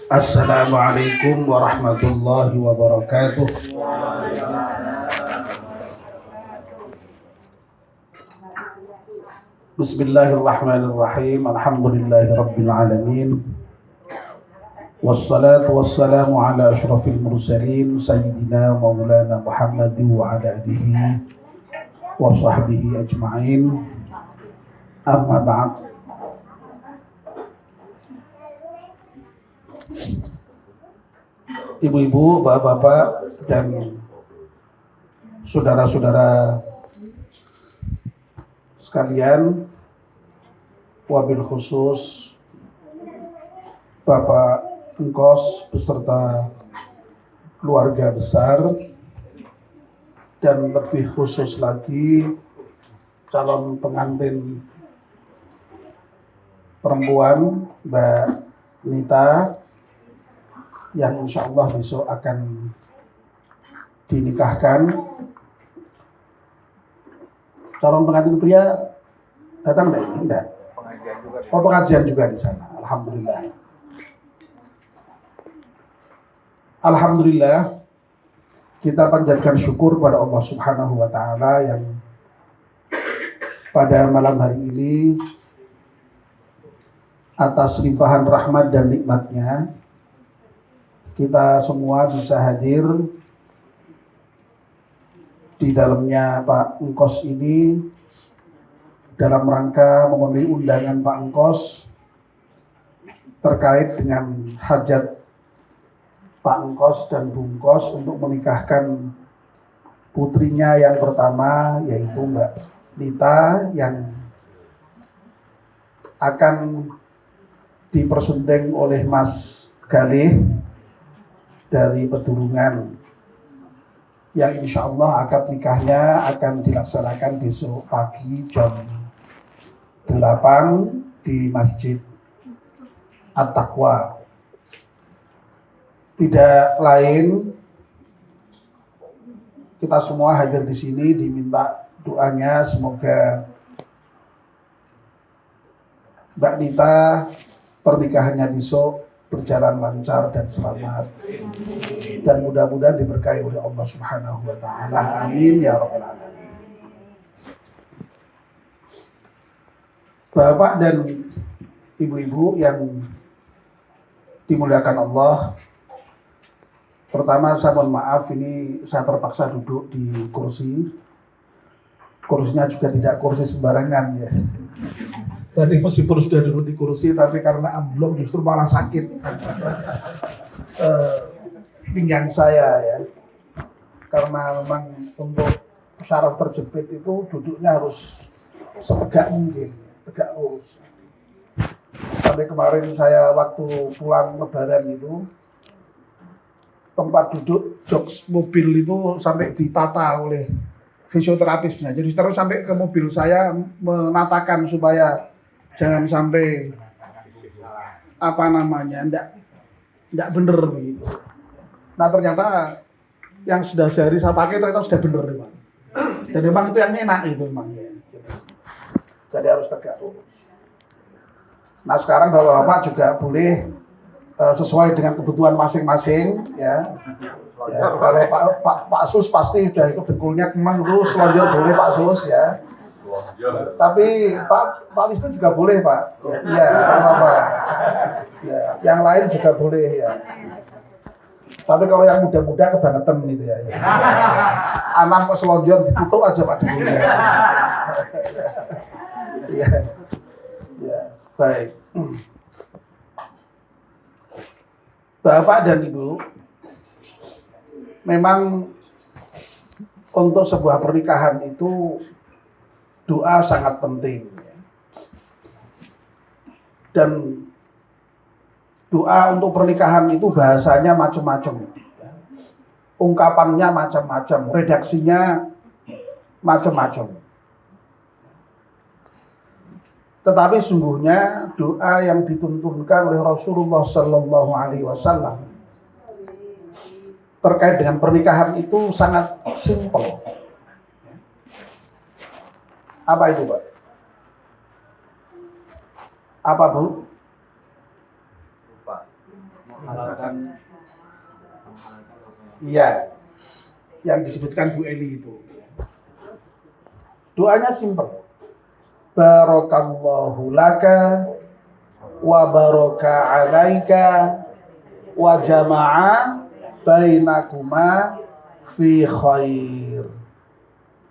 Assalamualaikum warahmatullahi wabarakatuh. Bismillahirrahmanirrahim. Alhamdulillahirabbil alamin. Wassalatu wassalamu ala asyrafil mursalin sayyidina maulana Muhammadin wa ala alihi wa sahbihi ajma'in. Amma ba'd. Ibu-ibu, bapak-bapak, dan saudara-saudara sekalian, wabil khusus Bapak Engkos beserta keluarga besar, dan lebih khusus lagi calon pengantin perempuan Mbak Nita yang insya Allah besok akan dinikahkan. Calon pengantin pria datang enggak? Enggak. Pengajian juga di sana. Alhamdulillah. Alhamdulillah, kita panjatkan syukur pada Allah Subhanahu wa taala yang pada malam hari ini atas limpahan rahmat dan nikmatnya kita semua bisa hadir di dalamnya Pak Engkos ini dalam rangka memenuhi undangan Pak Engkos terkait dengan hajat Pak Engkos dan Bu Engkos untuk menikahkan putrinya yang pertama, yaitu Mbak Nita, yang akan dipersunting oleh Mas Galih dari Pedurungan, yang insya Allah akad nikahnya akan dilaksanakan besok pagi jam 8 di Masjid At-Taqwa. Tidak lain, kita semua hadir di sini diminta doanya semoga Mbak Nita pernikahannya besok berjalan lancar dan selamat, dan mudah-mudahan diberkahi oleh Allah Subhanahu wa taala. Amin ya rabbal alamin. Bapak dan ibu-ibu yang dimuliakan Allah, pertama saya mohon maaf, ini saya terpaksa duduk di kursinya juga tidak kursi sembarangan ya. Tadi meskipun sudah duduk di kursi, tapi karena amblok justru malah sakit pinggang saya ya. Karena memang untuk syaraf terjepit itu duduknya harus setegak mungkin, tegak lurus. Sampai kemarin saya waktu pulang lebaran itu, tempat duduk jok mobil itu sampai ditata oleh fisioterapisnya. Jadi terus sampai ke mobil saya menatakan supaya jangan sampai enggak bener begitu. Nah ternyata yang sudah sehari saya pakai ternyata sudah bener memang. Dan memang itu yang enak itu memang ya. Jadi harus tegak lurus. Nah sekarang bapak-bapak juga boleh sesuai dengan kebutuhan masing-masing ya. Kalau Pak Sus pasti sudah itu dengkulnya kemang terus, selonjor boleh Pak Sus ya. Tapi Pak Wisnu juga boleh Pak. Iya, apa-apa. Ya, yang lain juga boleh ya. Tapi kalau yang muda-muda kebangetan gitu ya. Anak kok selonjor ditutup aja Pak dulu ya. Iya. Ya, baik. Bapak dan Ibu, memang untuk sebuah pernikahan itu doa sangat penting. Dan doa untuk pernikahan itu bahasanya macam-macam. Ungkapannya macam-macam, redaksinya macam-macam. Tetapi sungguhnya doa yang dituntunkan oleh Rasulullah Sallallahu Alaihi Wasallam terkait dengan pernikahan itu sangat simpel. Apa itu, Pak? Apa, Bu? Iya, yang disebutkan Bu Eli itu. Doanya simpel. Barakallahu laka wa baraka alaika wa jama'a bainakuma fi khair.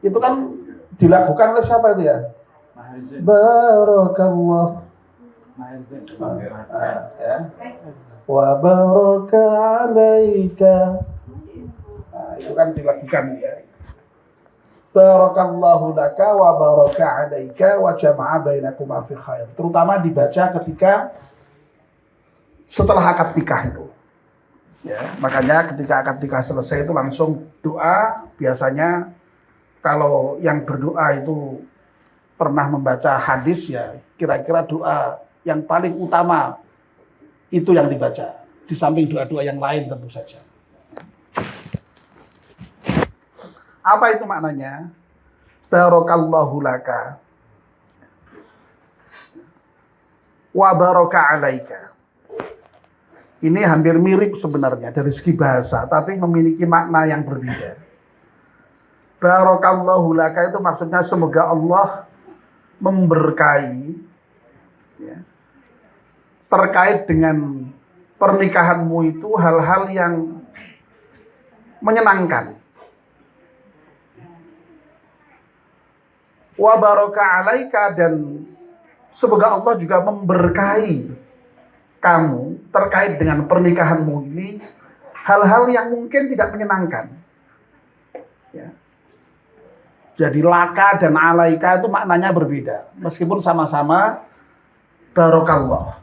Itu kan dilakukan oleh siapa itu ya? Barakallah. Ya. Wa baraka alaika. Nah, itu kan dilakukan ya. Barakallahu laka wa baraka alaika wa jama'a bainakuma fi khair. Terutama dibaca ketika setelah akad nikah itu. Ya, makanya ketika akad nikah selesai itu langsung doa. Biasanya kalau yang berdoa itu pernah membaca hadis ya, kira-kira doa yang paling utama itu yang dibaca. Di samping doa-doa yang lain tentu saja. Apa itu maknanya? Barakallahu laka wa baraka alaika. Ini hampir mirip sebenarnya dari segi bahasa, tapi memiliki makna yang berbeda. Barakallahu laka itu maksudnya semoga Allah memberkahi ya, terkait dengan pernikahanmu itu hal-hal yang menyenangkan. Wa baraka alaika, dan semoga Allah juga memberkahi kamu terkait dengan pernikahanmu ini hal-hal yang mungkin tidak menyenangkan. Ya. Jadi laka dan alaika itu maknanya berbeda, meskipun sama-sama barakallah.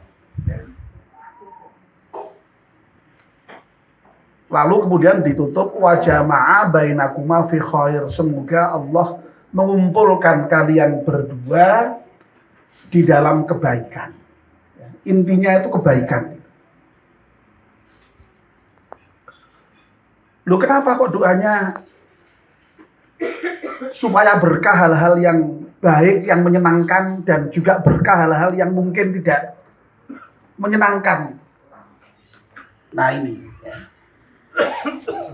Lalu kemudian ditutup wa jama'a bainakuma fi khair. Semoga Allah mengumpulkan kalian berdua di dalam kebaikan. Intinya itu kebaikan. Loh, kenapa kok doanya supaya berkah hal-hal yang baik, yang menyenangkan, dan juga berkah hal-hal yang mungkin tidak menyenangkan. Nah ini,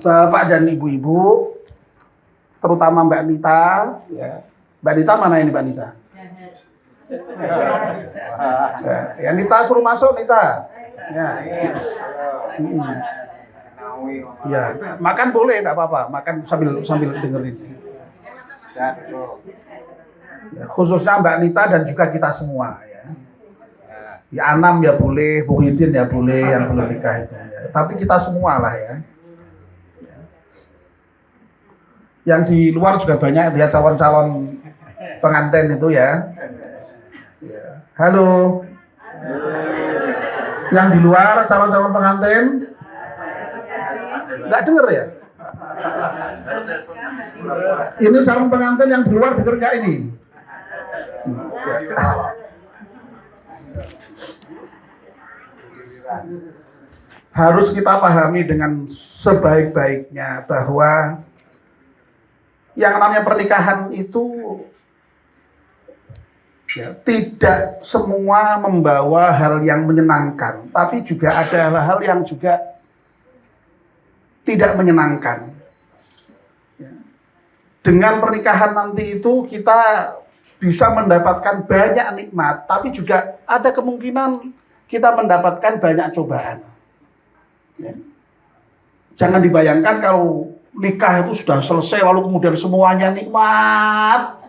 Bapak dan Ibu-ibu, terutama Mbak Nita, ya. Mbak Nita mana ini Mbak Nita? Ya, Nita suruh masuk Nita. Ya. Ya, makan boleh, enggak apa-apa. Makan sambil dengerin. Ya, khususnya Mbak Nita dan juga kita semua ya. Ya Anam ya boleh, Muhyiddin ya boleh, yang belum nikah itu ya. Tapi kita semua lah ya. Yang di luar juga banyak ya calon-calon pengantin itu ya. Halo. Yang di luar calon-calon pengantin nggak denger ya? Ini calon pengantin yang di luar denger nggak ini? Harus kita pahami dengan sebaik-baiknya bahwa yang namanya pernikahan itu ya, tidak semua membawa hal yang menyenangkan, tapi juga ada hal-hal yang juga tidak menyenangkan. Dengan pernikahan nanti itu kita bisa mendapatkan banyak nikmat, tapi juga ada kemungkinan kita mendapatkan banyak cobaan. Ya. Jangan dibayangkan kalau nikah itu sudah selesai lalu kemudian semuanya nikmat,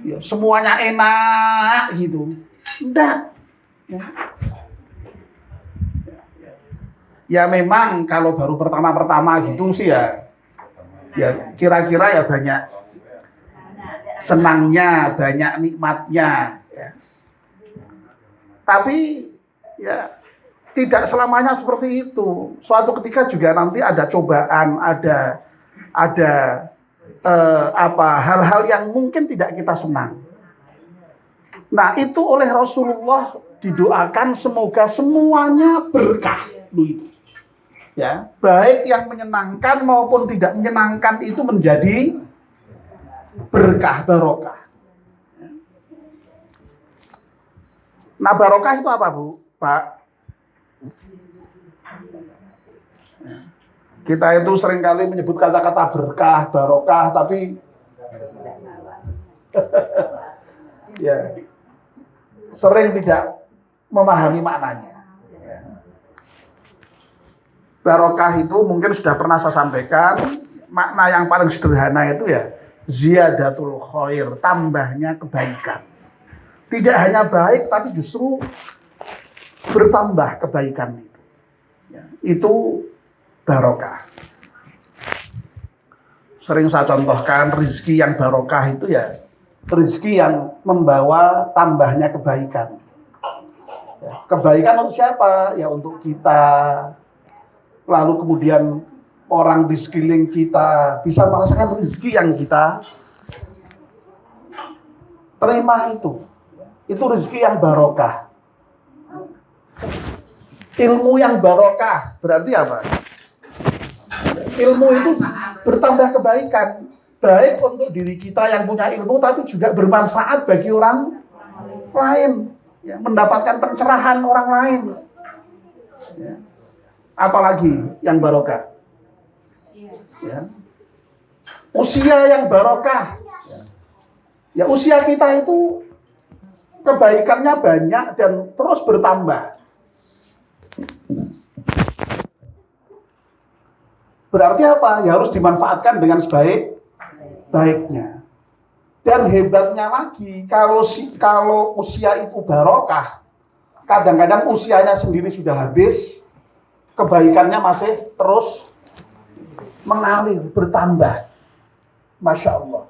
ya, semuanya enak gitu. Enggak. Ya memang kalau baru pertama-pertama gitu sih ya kira-kira ya banyak senangnya, banyak nikmatnya. Ya. Tapi ya tidak selamanya seperti itu. Suatu ketika juga nanti ada cobaan, ada hal-hal yang mungkin tidak kita senang. Nah, itu oleh Rasulullah didoakan semoga semuanya berkah. Ya, baik yang menyenangkan maupun tidak menyenangkan itu menjadi berkah, barokah. Nah, barokah itu apa, Bu? Pak? Kita itu seringkali menyebut kata-kata berkah, barokah, tapi ya sering tidak memahami maknanya. Barokah itu mungkin sudah pernah saya sampaikan, makna yang paling sederhana itu ya ziyadatul khair, tambahnya kebaikan. Tidak hanya baik, tapi justru bertambah kebaikan itu. Ya, itu barokah. Sering saya contohkan rezeki yang barokah itu ya rezeki yang membawa tambahnya kebaikan. Ya, kebaikan untuk siapa? Ya untuk kita. Lalu kemudian orang di sekeliling kita bisa merasakan rezeki yang kita terima itu. Itu rezeki yang barokah. Ilmu yang barokah berarti apa? Ilmu itu bertambah kebaikan. Baik untuk diri kita yang punya ilmu, tapi juga bermanfaat bagi orang lain. Ya, mendapatkan pencerahan orang lain. Ya. Apalagi yang barokah? Ya. Usia yang barokah. Ya, usia kita itu kebaikannya banyak dan terus bertambah. Berarti apa? Ya harus dimanfaatkan dengan sebaik-baiknya. Dan hebatnya lagi, kalau usia itu barokah, kadang-kadang usianya sendiri sudah habis, kebaikannya masih terus mengalir, bertambah. Masya Allah.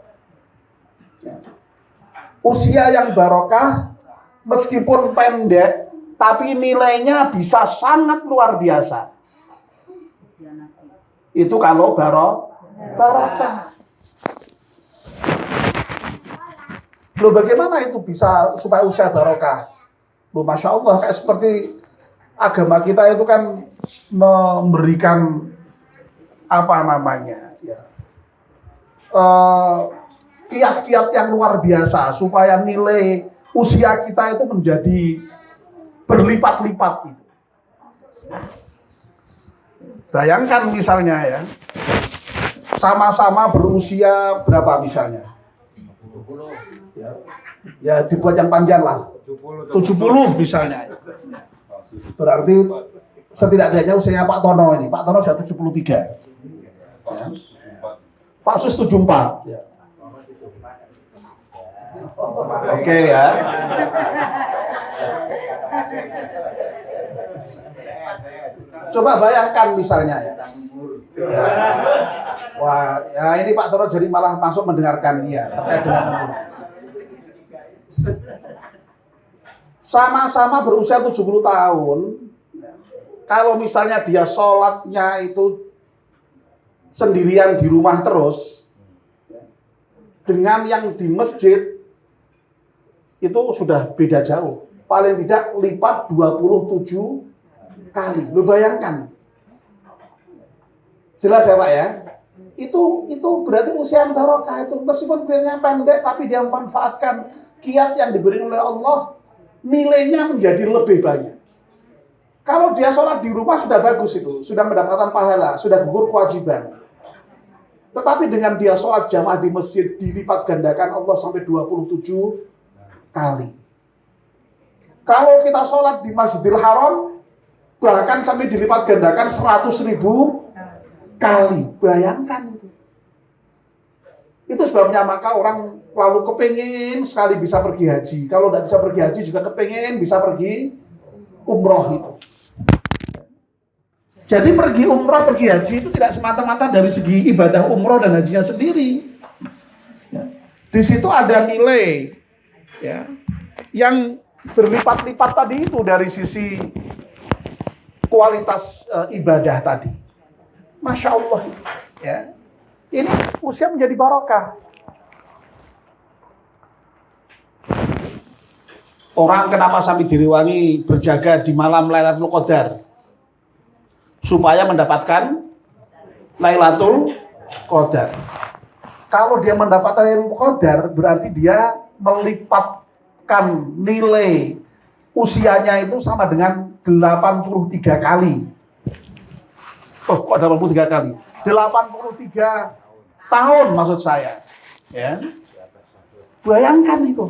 Usia yang barokah, meskipun pendek, tapi nilainya bisa sangat luar biasa. Itu kalau barokah. Loh bagaimana itu bisa supaya usia barokah? Loh Masya Allah, kayak seperti agama kita itu kan memberikan apa namanya ya, kiat-kiat yang luar biasa supaya nilai usia kita itu menjadi berlipat-lipat gitu. Bayangkan misalnya ya, sama-sama berusia berapa misalnya? 70. Ya dibuat yang panjang lah. 70 misalnya. Berarti setidaknya usianya Pak Tono ini. Pak Tono sudah 73. Ya. Pak Sus 74. Ya. Oke ya. Coba bayangkan misalnya ya. Wah, ya ini Pak Tono jadi malah masuk mendengarkan dia terkait dengan umur. Sama-sama berusia 70 tahun. Kalau misalnya dia sholatnya itu sendirian di rumah terus, dengan yang di masjid itu sudah beda jauh. Paling tidak lipat 27 kali. Lu bayangkan. Jelas ya Pak ya? Itu berarti usia yang barokah itu. Meskipun kelihatannya pendek, tapi dia memanfaatkan kiat yang diberi oleh Allah, nilainya menjadi lebih banyak. Kalau dia sholat di rumah sudah bagus itu, sudah mendapatkan pahala, sudah gugur kewajiban. Tetapi dengan dia sholat jamaah di masjid, dilipat gandakan Allah sampai 27 kali. Kalau kita sholat di Masjidil Haram, bahkan sampai dilipat gandakan 100.000 kali. Bayangkan itu. Itu sebabnya maka orang lalu kepingin sekali bisa pergi haji. Kalau tidak bisa pergi haji juga kepingin bisa pergi umroh itu. Jadi pergi umroh, pergi haji itu tidak semata-mata dari segi ibadah umroh dan hajinya sendiri. Ya. Di situ ada nilai ya, yang berlipat-lipat tadi itu dari sisi kualitas ibadah tadi. Masya Allah. Ya. Ini usia menjadi barokah. Orang kenapa sampai diriwangi berjaga di malam Lailatul Qadar? Supaya mendapatkan Lailatul Qadar. Kalau dia mendapatkan Lailatul Qadar, berarti dia melipatkan nilai usianya itu sama dengan 83 kali. Oh, kok 83 kali? 83 tahun maksud saya. Ya. Bayangkan itu.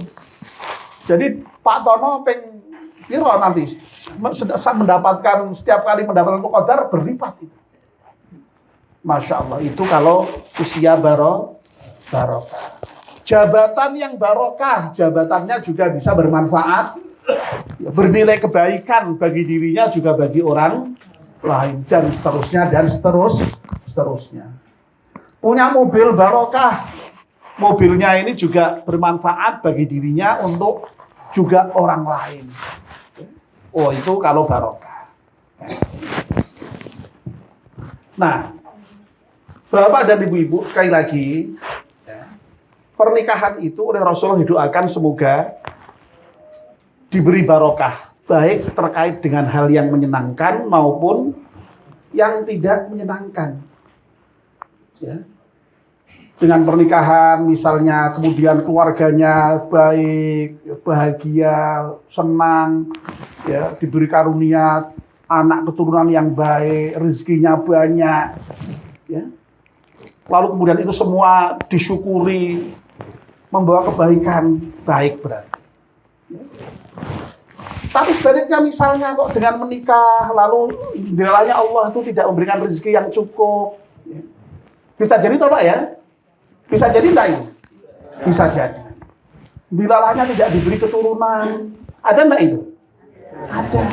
Jadi Pak Tono piro nanti mendapatkan setiap kali mendapatkan qadar berlipat itu. Masya Allah, itu kalau usia barokah. Jabatan yang barokah, jabatannya juga bisa bermanfaat, bernilai kebaikan bagi dirinya juga bagi orang lain, dan seterusnya dan seterusnya. Punya mobil barokah, mobilnya ini juga bermanfaat bagi dirinya untuk juga orang lain. Oh, itu kalau barokah. Nah, Bapak dan Ibu-ibu, sekali lagi, pernikahan itu oleh Rasulullah didoakan semoga diberi barokah, baik terkait dengan hal yang menyenangkan maupun yang tidak menyenangkan. Ya. Dengan pernikahan, misalnya kemudian keluarganya baik, bahagia, senang, ya, diberi karunia anak keturunan yang baik, rezekinya banyak, ya. Lalu kemudian itu semua disyukuri, membawa kebaikan, baik berarti. Ya. Tapi sebaliknya misalnya kok dengan menikah, lalu dilalahnya Allah itu tidak memberikan rezeki yang cukup. Ya. Bisa jadi toh Pak ya? Bisa jadi enggak itu? Bisa jadi. Dilalahnya tidak diberi keturunan. Ada enggak itu? Ada.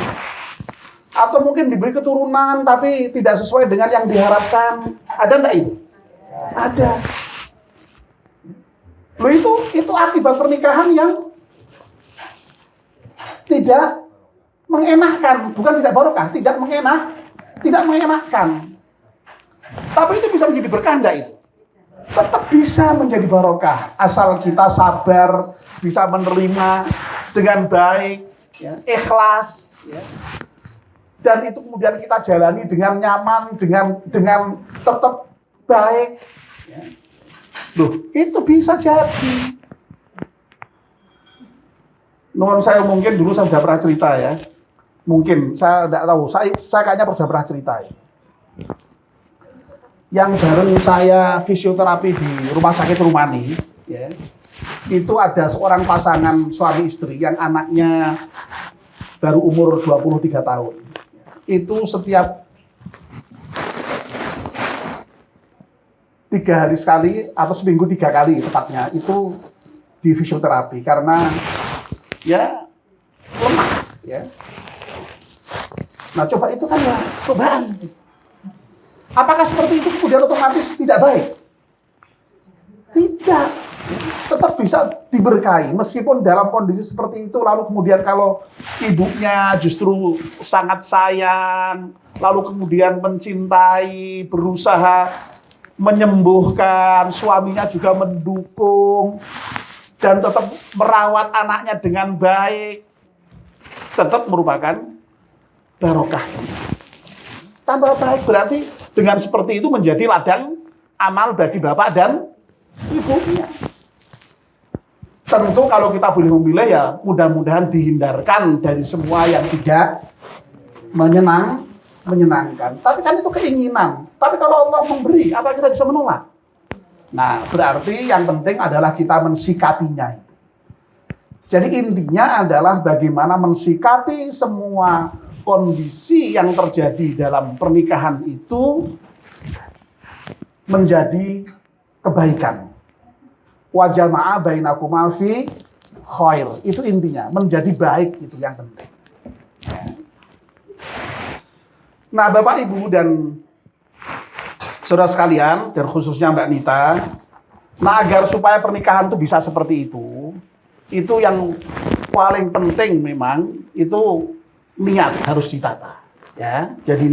Atau mungkin diberi keturunan tapi tidak sesuai dengan yang diharapkan. Ada enggak itu? Ada. Loh itu akibat pernikahan yang tidak mengenakkan, bukan tidak barokah, tidak mengenakkan. Tapi itu bisa menjadi berkah enggak itu? Tetap bisa menjadi barokah asal kita sabar, bisa menerima dengan baik, ya, ikhlas, ya. Dan itu kemudian kita jalani dengan nyaman, dengan tetap baik. Ya. Loh, itu bisa jadi. Nuhun saya mungkin dulu saya sudah pernah cerita ya. Mungkin saya tidak tahu. Saya kayaknya sudah pernah cerita ya. Yang bareng saya fisioterapi di Rumah Sakit Rumani, ya, itu ada seorang pasangan suami istri yang anaknya baru umur 23 tahun. Itu setiap 3 hari sekali atau seminggu 3 kali tepatnya itu di fisioterapi karena ya lemah, ya. Nah coba itu kan ya cobaan. Apakah seperti itu kemudian otomatis tidak baik? Tidak. Tetap bisa diberkahi meskipun dalam kondisi seperti itu. Lalu kemudian kalau ibunya justru sangat sayang, lalu kemudian mencintai, berusaha menyembuhkan, suaminya juga mendukung dan tetap merawat anaknya dengan baik, tetap merupakan barokah. Tambah baik berarti dengan seperti itu menjadi ladang amal bagi bapak dan ibunya. Tentu kalau kita boleh memilih ya mudah-mudahan dihindarkan dari semua yang tidak menyenangkan. Tapi kan itu keinginan. Tapi kalau Allah memberi, apa kita bisa menolak? Nah, berarti yang penting adalah kita mensikapinya. Jadi intinya adalah bagaimana mensikapi semua kondisi yang terjadi dalam pernikahan itu menjadi kebaikan. Wa jama'a bainakuma fi khair. Itu intinya, menjadi baik itu yang penting. Nah, Bapak Ibu dan saudara sekalian, dan khususnya Mbak Nita, nah agar supaya pernikahan itu bisa seperti itu yang paling penting memang itu niat harus ditata, ya. Jadi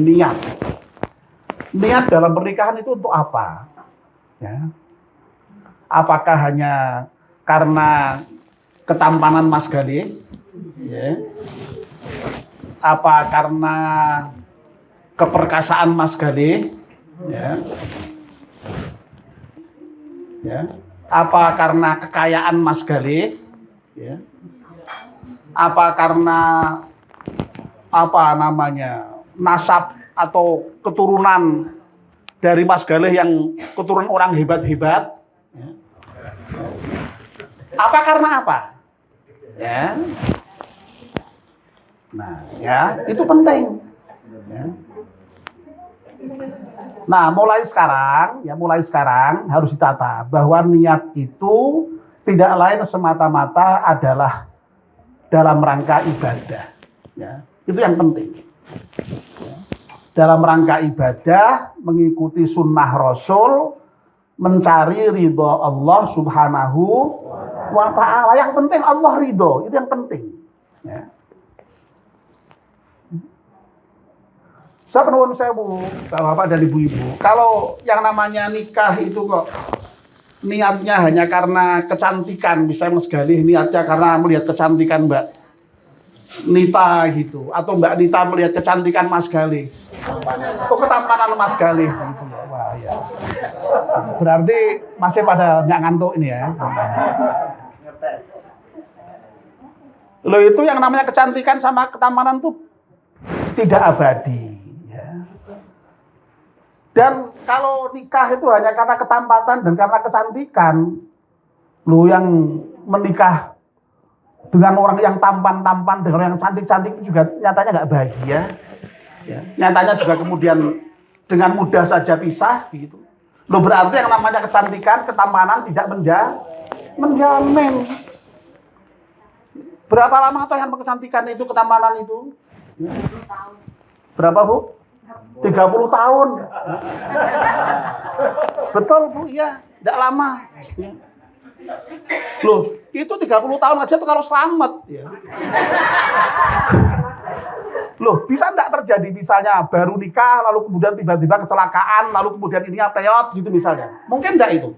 niat dalam pernikahan itu untuk apa? Ya. Apakah hanya karena ketampanan Mas Gale? Ya. Apa karena keperkasaan Mas Gale? Ya. Ya. Apa karena kekayaan Mas Gale? Ya. Apa karena nasab atau keturunan dari Mas Galih yang keturunan orang hebat-hebat. Ya. Apa karena apa? Ya. Nah, ya, itu penting. Ya. Nah, mulai sekarang harus ditata bahwa niat itu tidak lain semata-mata adalah dalam rangka ibadah. Ya, itu yang penting. Ya. Dalam rangka ibadah, mengikuti sunnah Rasul, mencari ridho Allah Subhanahu wa Ta'ala. Yang penting Allah ridho, itu yang penting. Ya. Saya penuhun sewu, Bapak dan Ibu-ibu. Kalau yang namanya nikah itu kok niatnya hanya karena kecantikan, misalnya Mas Galih niatnya karena melihat kecantikan Mbak Nita gitu, atau Mbak Nita melihat kecantikan Mas Galih, oh ketampanan Mas Galih gitu ya. Wah ya, berarti masih pada nggak ngantuk ini ya. Loh, itu yang namanya kecantikan sama ketampanan tuh tidak abadi. Dan kalau nikah itu hanya karena ketampatan dan karena kecantikan, lo yang menikah dengan orang yang tampan-tampan, dengan orang yang cantik-cantik itu juga nyatanya nggak bahagia. Ya. Nyatanya juga kemudian dengan mudah saja pisah, gitu. Lo berarti yang namanya kecantikan, ketampanan tidak menjamin. Berapa lama toh yang kecantikan itu, ketampanan itu? Ya. Berapa, Bu? 30 tahun. Betul, Bu, iya, tidak lama. Loh, itu 30 tahun aja tuh kalau selamat ya. Loh, bisa enggak terjadi misalnya baru nikah lalu kemudian tiba-tiba kecelakaan, lalu kemudian ini peot gitu misalnya. Mungkin enggak itu?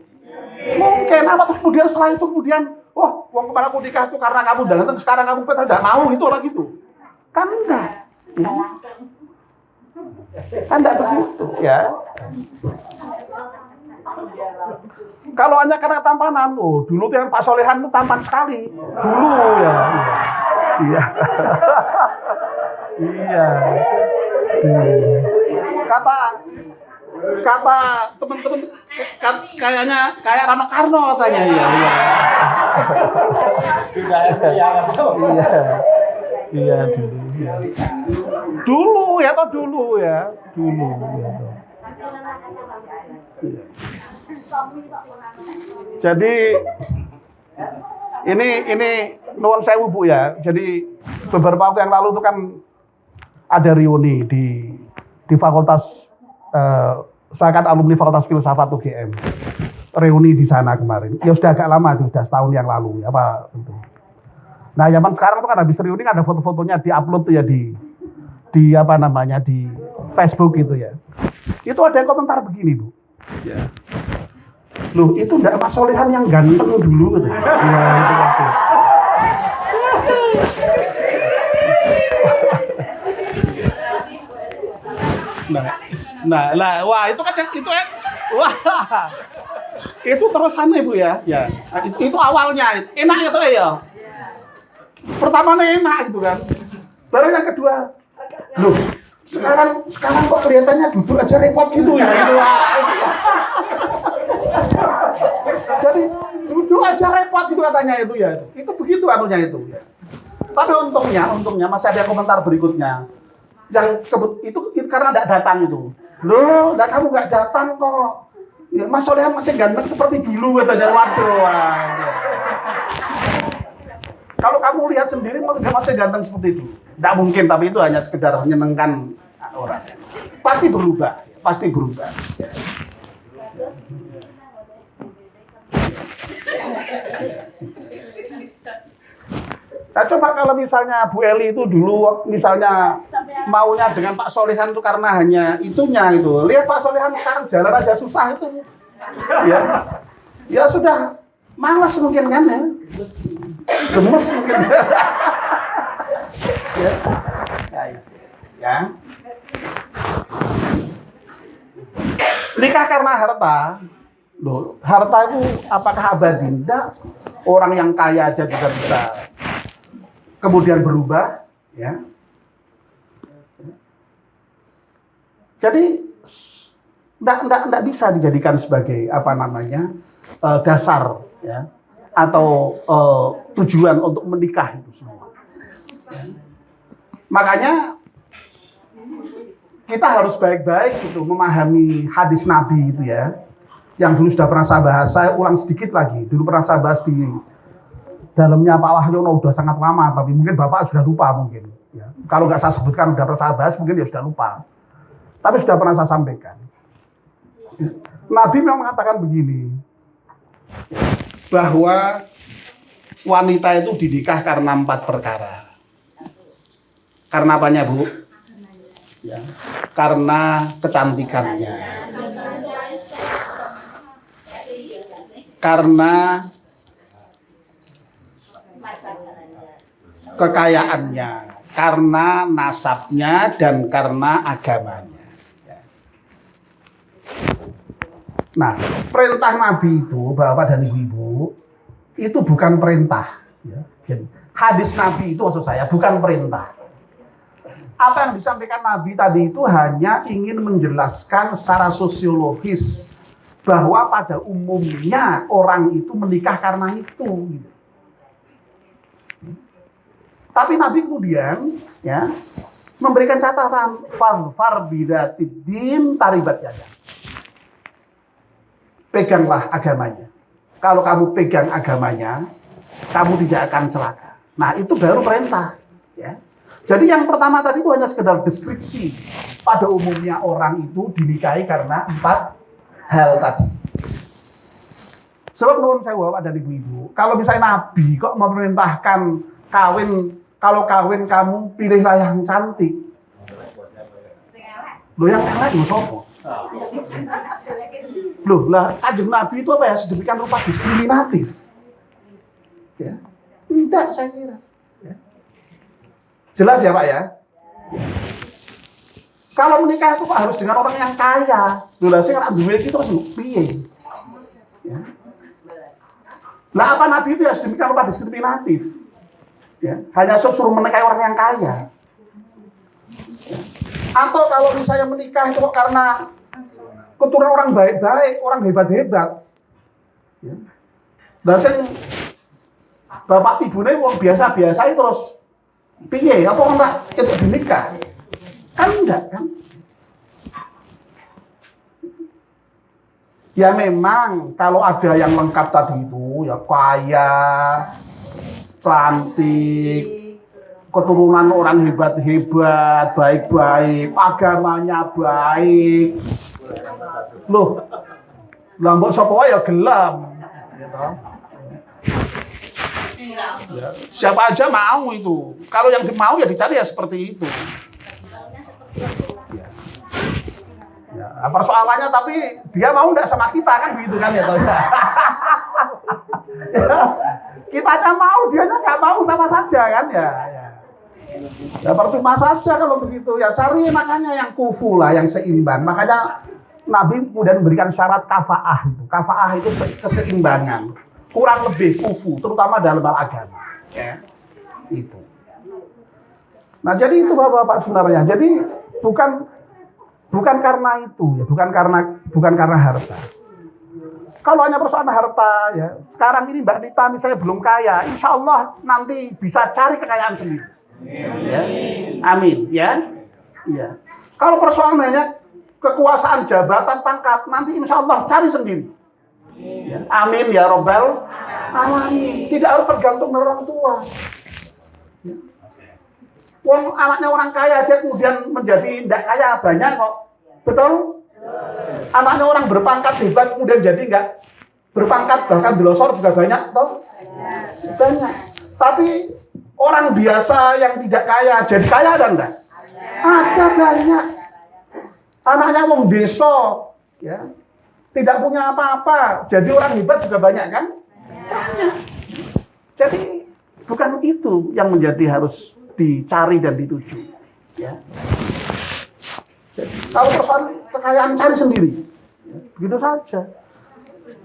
Mungkin. Apa terus kemudian setelah itu kemudian, wah, uang kemana aku nikah itu karena kamu ganteng, sekarang kamu enggak mau itu apa gitu? Kan enggak. Ya. Kan enggak begitu ya. Kalau hanya karena tampanan, oh dulu tuh yang Pak Solehan itu tampan sekali. Dulu ya. Iya. Iya. Kata teman-teman kayaknya kayak Rano Karno katanya ya. Iya. Iya dulu. Ya. Dulu ya toh dulu ya. Dulu ya toh. Ya. Jadi ini nuwun sewu Bu ya. Jadi beberapa waktu yang lalu itu kan ada reuni di fakultas saya kan alumni Fakultas Filsafat UGM. Reuni di sana kemarin. Ya sudah agak lama itu, sudah setahun yang lalu ya Pak itu. Nah, zaman sekarang tuh kan habis reuni kan ada foto-fotonya di-upload tuh ya di apa namanya di Facebook gitu ya. Itu ada yang komentar begini, Bu. Ya. Loh, itu enggak Mas Solehan yang ganteng dulu gitu. Ya, itu waktu. Nah, wah itu kan wah. Itu terusannya Bu ya. Ya. Itu awalnya. Enak gitu ya. Pertamanya enak gitu kan. Baru yang kedua, loh, sekarang kok kelihatannya duduk aja repot gitu ya. Gitu. Jadi duduk aja repot gitu katanya itu ya. Itu begitu anunya itu ya. Tapi untungnya masih ada komentar berikutnya. Yang itu karena tidak datang itu. Loh, kamu nggak datang kok. Ya, Mas Solehan masih ganteng seperti dulu katanya. Waduh. Kalau kamu lihat sendiri masih ganteng seperti itu. Tidak mungkin, tapi itu hanya sekedar menyenangkan orang. Pasti berubah. Nah, coba kalau misalnya Bu Eli itu dulu misalnya maunya dengan Pak Solehan itu karena hanya itunya itu. Lihat Pak Solehan sekarang jalan aja susah itu. Ya sudah malas mungkin kan ya. Gemes mungkin. Ya. Nikah karena harta. Loh, harta itu apakah abadi? Tidak. Orang yang kaya aja juga bisa kemudian berubah, ya. Jadi enggak bisa dijadikan sebagai dasar ya atau tujuan untuk menikah itu semua. Makanya kita harus baik-baik itu memahami hadis Nabi itu ya. Yang dulu sudah pernah saya bahas, saya ulang sedikit lagi. Dulu pernah saya bahas di dalamnya Pak Wahyono, udah sangat lama, tapi mungkin Bapak sudah lupa mungkin. Ya. Kalau nggak saya sebutkan, udah pernah saya bahas, mungkin ya sudah lupa. Tapi sudah pernah saya sampaikan. Nabi memang mengatakan begini, bahwa wanita itu dinikah karena 4 perkara. Karena apanya, Bu? Ya, karena kecantikannya, karena kekayaannya, karena nasabnya, dan karena agamanya. Nah, perintah Nabi itu, Bapak dan Ibu-ibu, itu bukan perintah. Ya. Jadi, hadis Nabi itu maksud saya bukan perintah. Apa yang disampaikan Nabi tadi itu hanya ingin menjelaskan secara sosiologis bahwa pada umumnya orang itu menikah karena itu. Gitu. Tapi Nabi kemudian ya memberikan catatan fadfar bidatid-din taribat yadak. Peganglah agamanya. Kalau kamu pegang agamanya, kamu tidak akan celaka. Nah, itu baru perintah, ya. Jadi yang pertama tadi itu hanya sekedar deskripsi. Pada umumnya orang itu dinikahi karena 4 hal tadi. Sebab menurut saya Bapak dan Ibu-ibu, kalau misalnya Nabi kok memerintahkan kawin, kalau kawin kamu pilihlah yang cantik. Loh yang elek loh sopo? Loh lah Kanjeng Nabi itu apa ya sedemikian rupa diskriminatif? Ya. Tidak saya kira. Ya. Jelas ya Pak ya? Kalau menikah itu Pak harus dengan orang yang kaya. Loh lah sing ora duwe iki terus piye? Ya. Lah apa Nabi itu ya sedemikian rupa diskriminatif? Ya. Hanya suruh menikahi orang yang kaya. Ya. Atau kalau misalnya menikah itu kok karena keturunan orang baik-baik, orang hebat-hebat. Ya. Lah sing bapak ibune wong biasa-biasa itu terus piye? Apa ora itu dinikah? Kan enggak kan? Ya memang kalau ada yang lengkap tadi itu ya kaya, cantik, keturunan orang hebat-hebat, baik-baik, agamanya baik. Loh, mbok sapa wae ya gelam. Gitu. Ya, siapa aja mau itu. Kalau yang mau ya dicari ya seperti itu. Ya. Ya, persoalannya tapi dia mau enggak sama kita kan begitu kan ya toh ya. Ya. Kita aja mau, dia aja nggak mau sama saja kan ya. Ya percuma saja kalau begitu ya cari makanya yang kufu lah, yang seimbang. Makanya Nabi kemudian memberikan syarat kafaah itu. Kafaah itu keseimbangan. Kurang lebih kufu, terutama dalam hal agama. Ya, itu. Nah jadi itu bapak-bapak sebenarnya. Jadi bukan karena itu ya, bukan karena harta. Kalau hanya persoalan harta ya, sekarang ini Mbak Nita misalnya belum kaya, insya Allah nanti bisa cari kekayaan sendiri. Ya. Amin ya. Ya. Kalau persoalannya kekuasaan, jabatan, pangkat, nanti insya Allah cari sendiri. Ya. Amin ya Robbal alamin. Tidak harus tergantung dari orang tua. Ya. Wong anaknya orang kaya aja kemudian menjadi tidak kaya banyak kok, betul? Anaknya orang berpangkat hebat kemudian jadi enggak berpangkat, bahkan delosor juga banyak, toh? Banyak. Tapi orang biasa yang tidak kaya jadi kaya ada enggak? Ada banyak. Anaknya wong desa, ya, tidak punya apa-apa, jadi orang hebat juga banyak kan? Banyak. Jadi bukan itu yang menjadi harus dicari dan dituju. Ya. Jadi, kalau persoalan kekayaan cari sendiri, ya, begitu saja.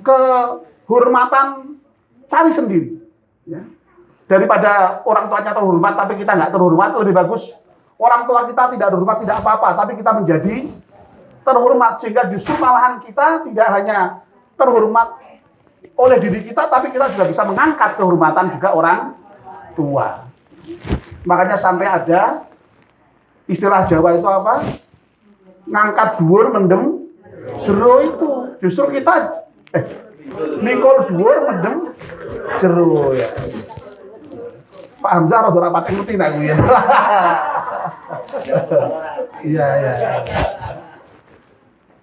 Kehormatan cari sendiri. Ya. Daripada orang tuanya terhormat tapi kita nggak terhormat, lebih bagus orang tua kita tidak terhormat tidak apa-apa, tapi kita menjadi terhormat, sehingga justru malahan kita tidak hanya terhormat oleh diri kita, tapi kita juga bisa mengangkat kehormatan juga orang tua. Makanya sampai ada istilah Jawa itu apa? Ngangkat dhuwur mendem jero itu. Justru kita mikul dhuwur mendem jero ya. Pak Hamzah rada ora patek ngerti nek kuwi. Iya.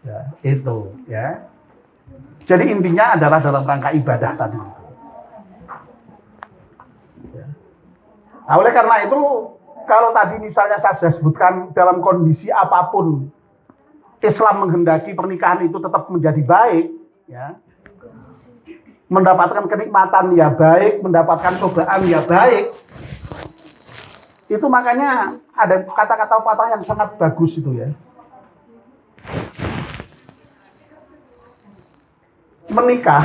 Ya, itu ya. Jadi intinya adalah dalam rangka ibadah tadi. Ya. Nah, oleh karena itu, kalau tadi misalnya saya sudah sebutkan dalam kondisi apapun, Islam menghendaki pernikahan itu tetap menjadi baik, ya. Mendapatkan kenikmatan ya baik, mendapatkan cobaan ya baik. Itu makanya ada kata-kata patah yang sangat bagus itu ya. Menikah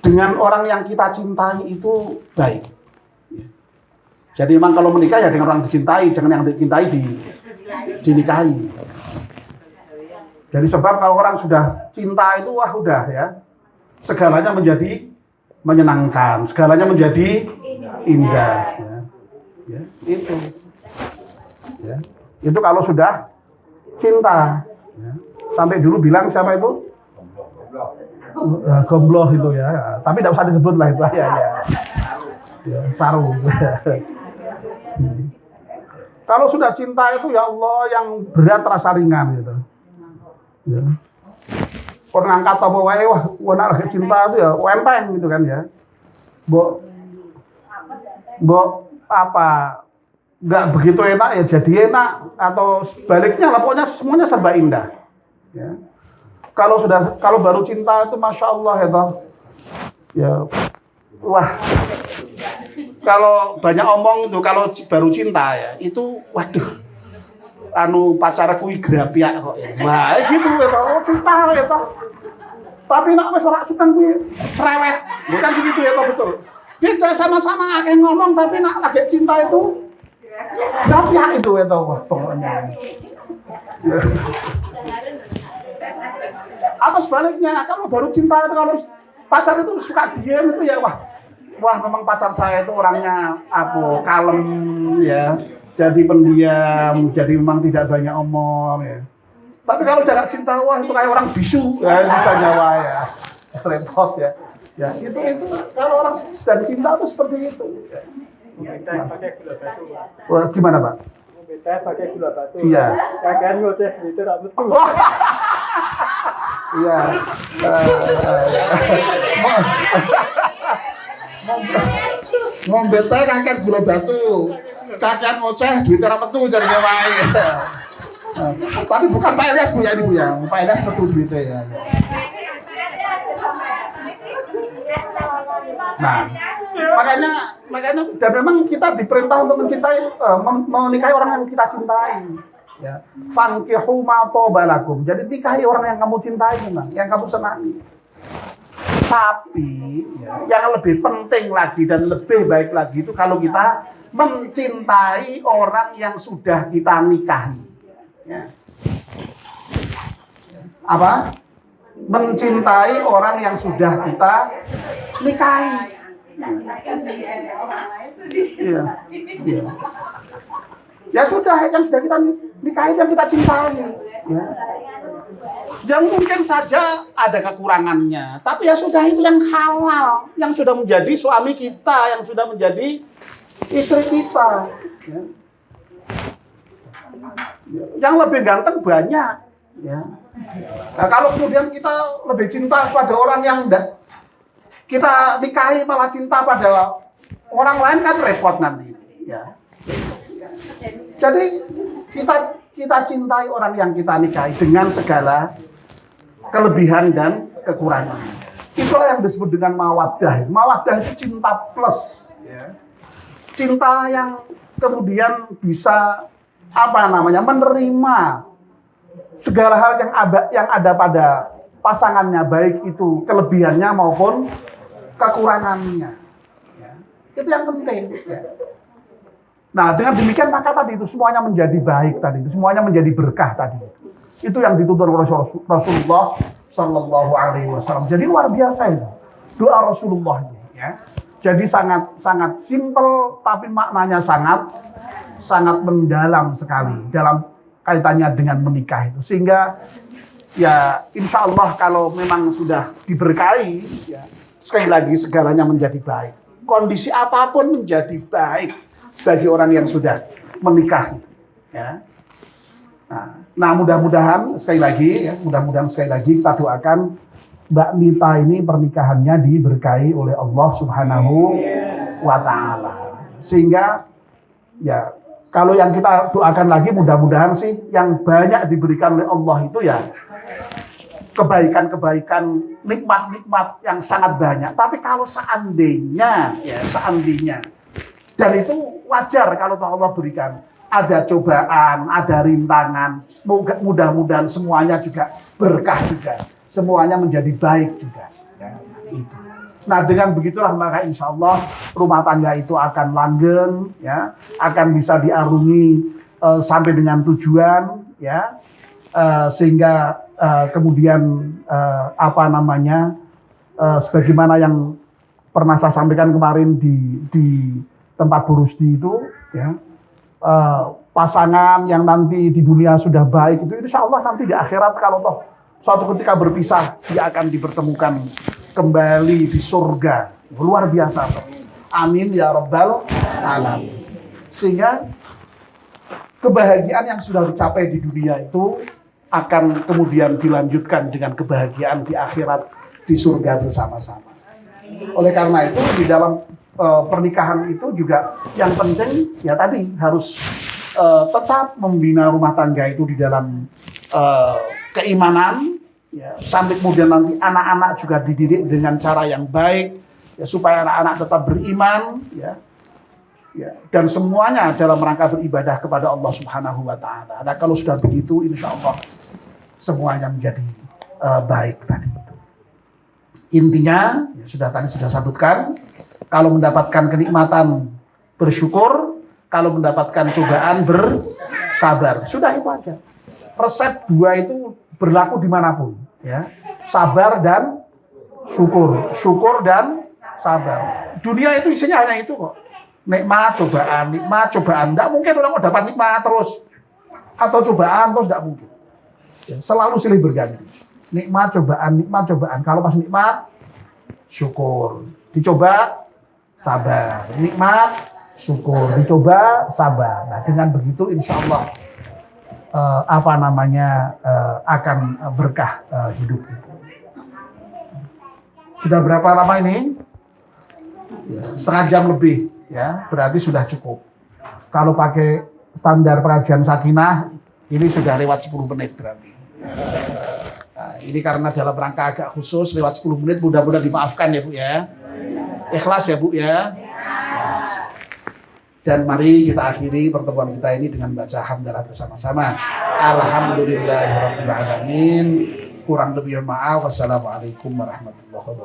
dengan orang yang kita cintai itu baik. Jadi memang kalau menikah ya dengan orang dicintai, jangan yang dicintai dinikahi. Jadi sebab kalau orang sudah cinta itu wah udah ya, segalanya menjadi menyenangkan, segalanya menjadi indah. Ya, itu. Ya, itu kalau sudah cinta. Ya. Sampai dulu bilang siapa itu? Gombloh itu ya, tapi tidak usah disebut lah itu ya. Saru. Kalau sudah cinta itu ya Allah yang berat terasa ringan gitu. Ya. Orang angkat apa wae wah lagi cinta itu ya enteng gitu kan ya. Mbok apa nggak begitu enak ya jadi enak atau sebaliknya lah pokoknya semuanya serba indah. Ya. Kalau baru cinta itu masya Allah ya toh. Ya, wah. Kalau banyak omong itu kalau baru cinta ya itu, waduh, pacarku grapiak kok ya. Wah gitu ya toh, cinta ya toh. Tapi nak wis ora seneng kuwi cerewet. Bukan begitu ya toh betul. Kita sama-sama akeh ngomong tapi nak lagi cinta itu grapiak itu ya toh, wah pokoknya. Ya. Atau sebaliknya, kalau baru cinta itu kalau pacar itu suka diam itu ya wah memang pacar saya itu orangnya kalem ya, jadi pendiam, jadi memang tidak banyak omong ya. Tapi kalau udah gak cinta wah itu kayak orang bisu ya bisa nyawa ya, repot ya. Ya itu kalau orang sedang cinta itu seperti itu. Ya. Pakai gula batu. Wah, gimana Pak? Kita pakai gula batu. Iya. Kakek ngoceh itu rambut tuh. Iya. Ngombe teh kakek gula batu. Kakek ngoceh duit ora metu jarine wae. Tapi bukan Pak Elias Bu ya ini Bu ya. Pak Elias metu duitnya ya. Nah, makanya dan memang kita diperintah untuk mencintai menikahi orang yang kita cintai. Ya, fankihu ma tobalakum. Jadi nikahi orang yang kamu cintai memang, yang kamu senangi. Tapi yang lebih penting lagi dan lebih baik lagi itu kalau kita mencintai orang yang sudah kita nikahi. Ya. Apa? Mencintai orang yang sudah kita nikahi. Iya. Ya sudah, yang sudah kita nikahi, yang kita cintai. Ya. Yang mungkin saja ada kekurangannya, tapi ya sudah itu yang halal, yang sudah menjadi suami kita, yang sudah menjadi istri kita. Ya. Yang lebih ganteng banyak. Ya. Nah, kalau kemudian kita lebih cinta pada orang yang enggak kita nikahi malah cinta pada orang lain kan repot nanti. Ya. Jadi kita cintai orang yang kita nikahi dengan segala kelebihan dan kekurangan. Itulah yang disebut dengan mawaddah. Mawaddah itu cinta plus. Cinta yang kemudian bisa menerima segala hal yang ada pada pasangannya, baik itu kelebihannya maupun kekurangannya. Ya. Itu yang penting. Ya. Nah, dengan demikian maka tadi itu semuanya menjadi baik tadi, itu semuanya menjadi berkah tadi. Itu yang dituntut oleh Rasulullah Sallallahu Alaihi Wasallam. Jadi luar biasa itu doa Rasulullah ini. Ya. Jadi sangat sangat simpel, tapi maknanya sangat mendalam sekali dalam kaitannya dengan menikah itu. Sehingga ya insya Allah kalau memang sudah diberkahi, ya, sekali lagi segalanya menjadi baik. Kondisi apapun menjadi baik bagi orang yang sudah menikah. Ya. Nah mudah-mudahan sekali lagi kita doakan Mbak Nita ini pernikahannya diberkahi oleh Allah Subhanahu wa Ta'ala. Sehingga ya kalau yang kita doakan lagi mudah-mudahan sih yang banyak diberikan oleh Allah itu ya kebaikan-kebaikan, nikmat-nikmat yang sangat banyak. Tapi kalau seandainya dan itu wajar kalau Allah berikan ada cobaan, ada rintangan, mudah-mudahan semuanya juga berkah juga, semuanya menjadi baik juga. Ya, itu. Nah dengan begitulah maka insya Allah rumah tangga itu akan langgeng, ya, akan bisa diarungi sampai dengan tujuan, ya, sehingga kemudian sebagaimana yang pernah saya sampaikan kemarin di tempat Burusdi itu, ya. Pasangan yang nanti di dunia sudah baik itu insya Allah nanti di akhirat kalau toh suatu ketika berpisah dia akan dipertemukan kembali di surga. Luar biasa toh. Amin ya rabbal alamin. Sehingga kebahagiaan yang sudah dicapai di dunia itu akan kemudian dilanjutkan dengan kebahagiaan di akhirat di surga bersama-sama. Oleh karena itu di dalam pernikahan itu juga yang penting ya tadi harus tetap membina rumah tangga itu di dalam keimanan, ya, sampai kemudian nanti anak-anak juga dididik dengan cara yang baik, ya, supaya anak-anak tetap beriman, ya, dan semuanya dalam rangka beribadah kepada Allah Subhanahu Wa Taala. Nah kalau sudah begitu, insya Allah semuanya menjadi baik tadi. Intinya, ya, tadi sudah sebutkan. Kalau mendapatkan kenikmatan bersyukur, kalau mendapatkan cobaan bersabar. Sudah itu aja. Resep dua itu berlaku dimanapun. Ya. Sabar dan syukur. Syukur dan sabar. Dunia itu isinya hanya itu kok. Nikmat, cobaan. Tidak mungkin orang mau dapat nikmat terus. Atau cobaan terus tidak mungkin. Ya, selalu silih berganti. Nikmat, cobaan. Kalau pas nikmat, syukur. Dicoba, sabar. Nikmat, syukur. Dicoba, sabar. Nah, dengan begitu insya Allah akan berkah hidup itu. Sudah berapa lama ini? Ya, setengah jam lebih, ya. Berarti sudah cukup. Kalau pakai standar pengajian sakinah, ini sudah lewat 10 menit berarti. Nah, ini karena dalam rangka agak khusus lewat 10 menit, mudah-mudahan dimaafkan ya Bu ya. Ikhlas ya Bu ya. Dan mari kita akhiri pertemuan kita ini dengan baca hamdalah bersama-sama. Alhamdulillahirabbil alamin. Kurang lebih maaf. Wassalamualaikum warahmatullahi wabarakatuh.